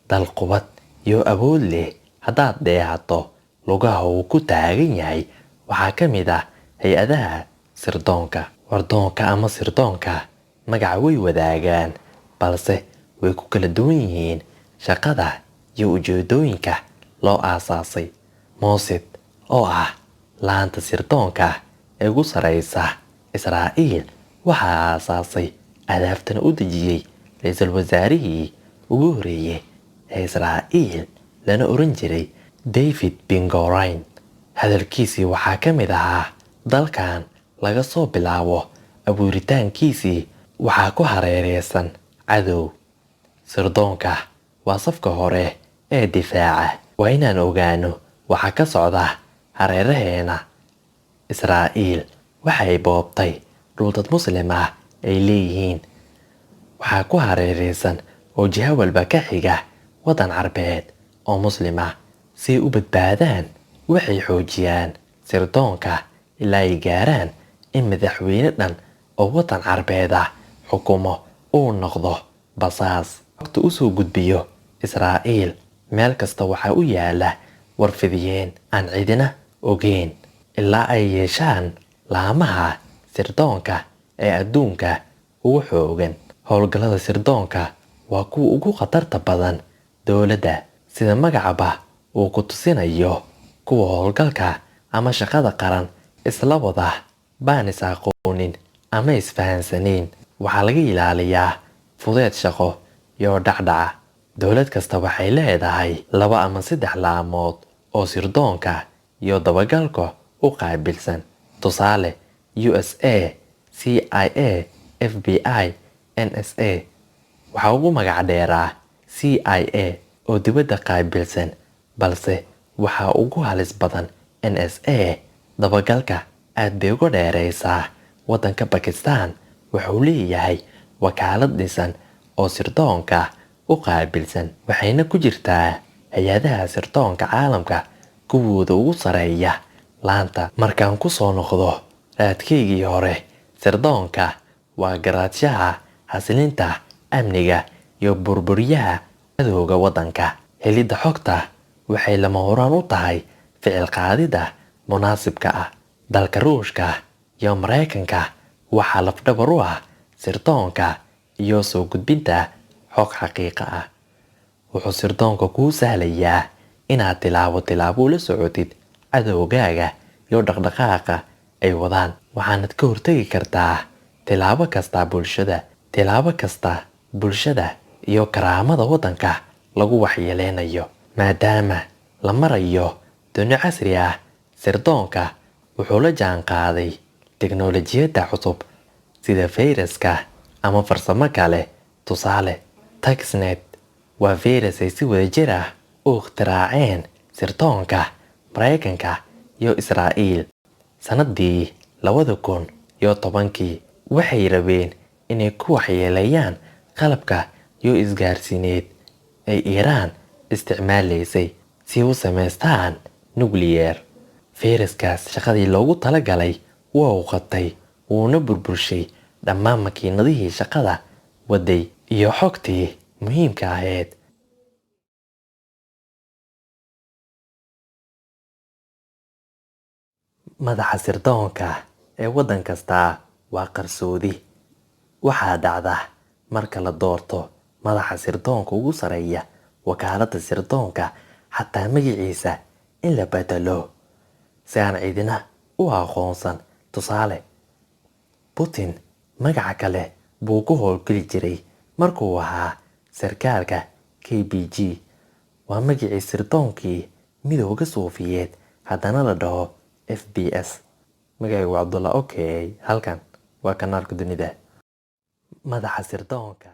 dal qubad iyo awood leh haddaad dheehato lugaha uu ku taagan yahay. waxaa ka mid ah hay-adaha sirdoonka. wardoonka ama sirdoonka magaca way wadaagaan, balse way ku kala duwan yihiin shaqada iyo ujeedooyinka loo aasaasay. Mossad oo ah laanta sirdoonka ee ugu sareysa Israa'iil waxaa aasaasay adaabtana u dejiyey ra'iisul wasaarihii ugu horeeyay ee Israa'iil lana oran jiray David Ben-Gurion. hadalkiisii waxaa ka mid ahaa, dalkan laga soo bilaabo abuuritaankiisii waxaa ku hareereysan cadow. sirdoonka waa safka hore ee difaaca. waa inaan ogaano waxa ka socda hareeraheena. Israa'iil waxay boobtay dhul dad muslim ah ay leeyihiin. waxaa ku hareereysan oo jiha walba ka xiga waddan carbeed oo muslim ah. si ay u badbaadaan waxay xoojiyaan sirdoonka ilaa ay gaaraan in madaxweyne dhan oo waddan carbeed ah xukumo uu noqdo basaas. waqti u soo gudbiyo Israa'iil meel kasta waxaa u yaala warfidiyeen aan cidina ogeyn, ilaa ay yeeshaan laamaha sirdoonka ee adduunka ugu xoogan. howlgallada sirdoonka waa kuwa ugu khatarta badan dowladda, sida magacaba uu ku tusinayo. kuwa howlgalka ama shaqada qaran isla wada baan is aqoonin ama isfahansanayn. waxaa laga ilaaliyaa fudeed shaqo iyo dhacdhaca. dowlad kasta waxay leedahay 2 ama 3 laamood oo sirdoonka iyo dabagalka u qaabilsan. tusaale, USA, CIA, FBI, NSA. waxaa ugu magac dheeraa CIA oo dibadda qaabilsan, balse waxaa ugu halis badan NSA. dabagalka aad bay uga dheereysaa. waddanka Pakistan wuxuu leeyahay wakaalad dhisan oo sirdoonka u qaabilsan, waxayna ku jirtaa hay-adaha sirdoonka caalamka kuwooda ugu sareeya laanta. markaan ku soo noqdo raadkeygii hore, sirdoonka waa garaadshaha xasilinta amniga iyo burburyaha cadowga waddanka. helidda xogta waxay lama huraan u tahay ficil qaadida munaasibka ah. dalka Ruushka iyo Mareykanka waxaa lafdhabar u ah sirdoonka iyo soo gudbinta xog xaqiiqa ah. wuxuu sirdoonka kuu sahlayaa inaad tilaabo ula socotid cadowgaaga iyo dhaqdhaqaaqa ay wadaan. waxaanad ka hortagi kartaa tilaabo kasta bulshada iyo karaamada waddanka lagu waxyeeleynayo. maadaama la marayo dunyo casri ah, sirdoonka wuxuu la jaan qaaday tiknoolajiyadda cusub sida fayraska ama farsamo kale. tusaale, Stuxnet waa fayrus ay si wadajir ah u ikhtiraaceen sirdoonka Mareykanka iyo Israa'iil sanadii 2010. waxay rabeen inay ku waxyeeleeyaan qalabka iyo isgaarsiineed ay Iiraan isticmaalaysay si u samaystaan nuclear. fayraskaas shaqadii loogu talagalay waa uu qabtay, wuuna burburshay dhammaan makiinadihii shaqada waday iyo xogtii muhiimka ahayd. madaxa sirdoonka ee waddan kasta waa qarsoodi. waxaa dhacda marka la doorto madaxa sirdoonka ugu sareeya wakaaladda sirdoonka xataa magaciisa in la bedelo si aan cidina u aqoonsan. tusaale, Putin magaca kale buu ku howlgeli jiray markuu ahaa sarkaalka KGB. waa magacii sirdoonkii midowga Soofiyeed, haddana la dhaho FBS. magacaygu waa Cabdulla. halkan waa kanaalka dunida. madaxa sirdoonka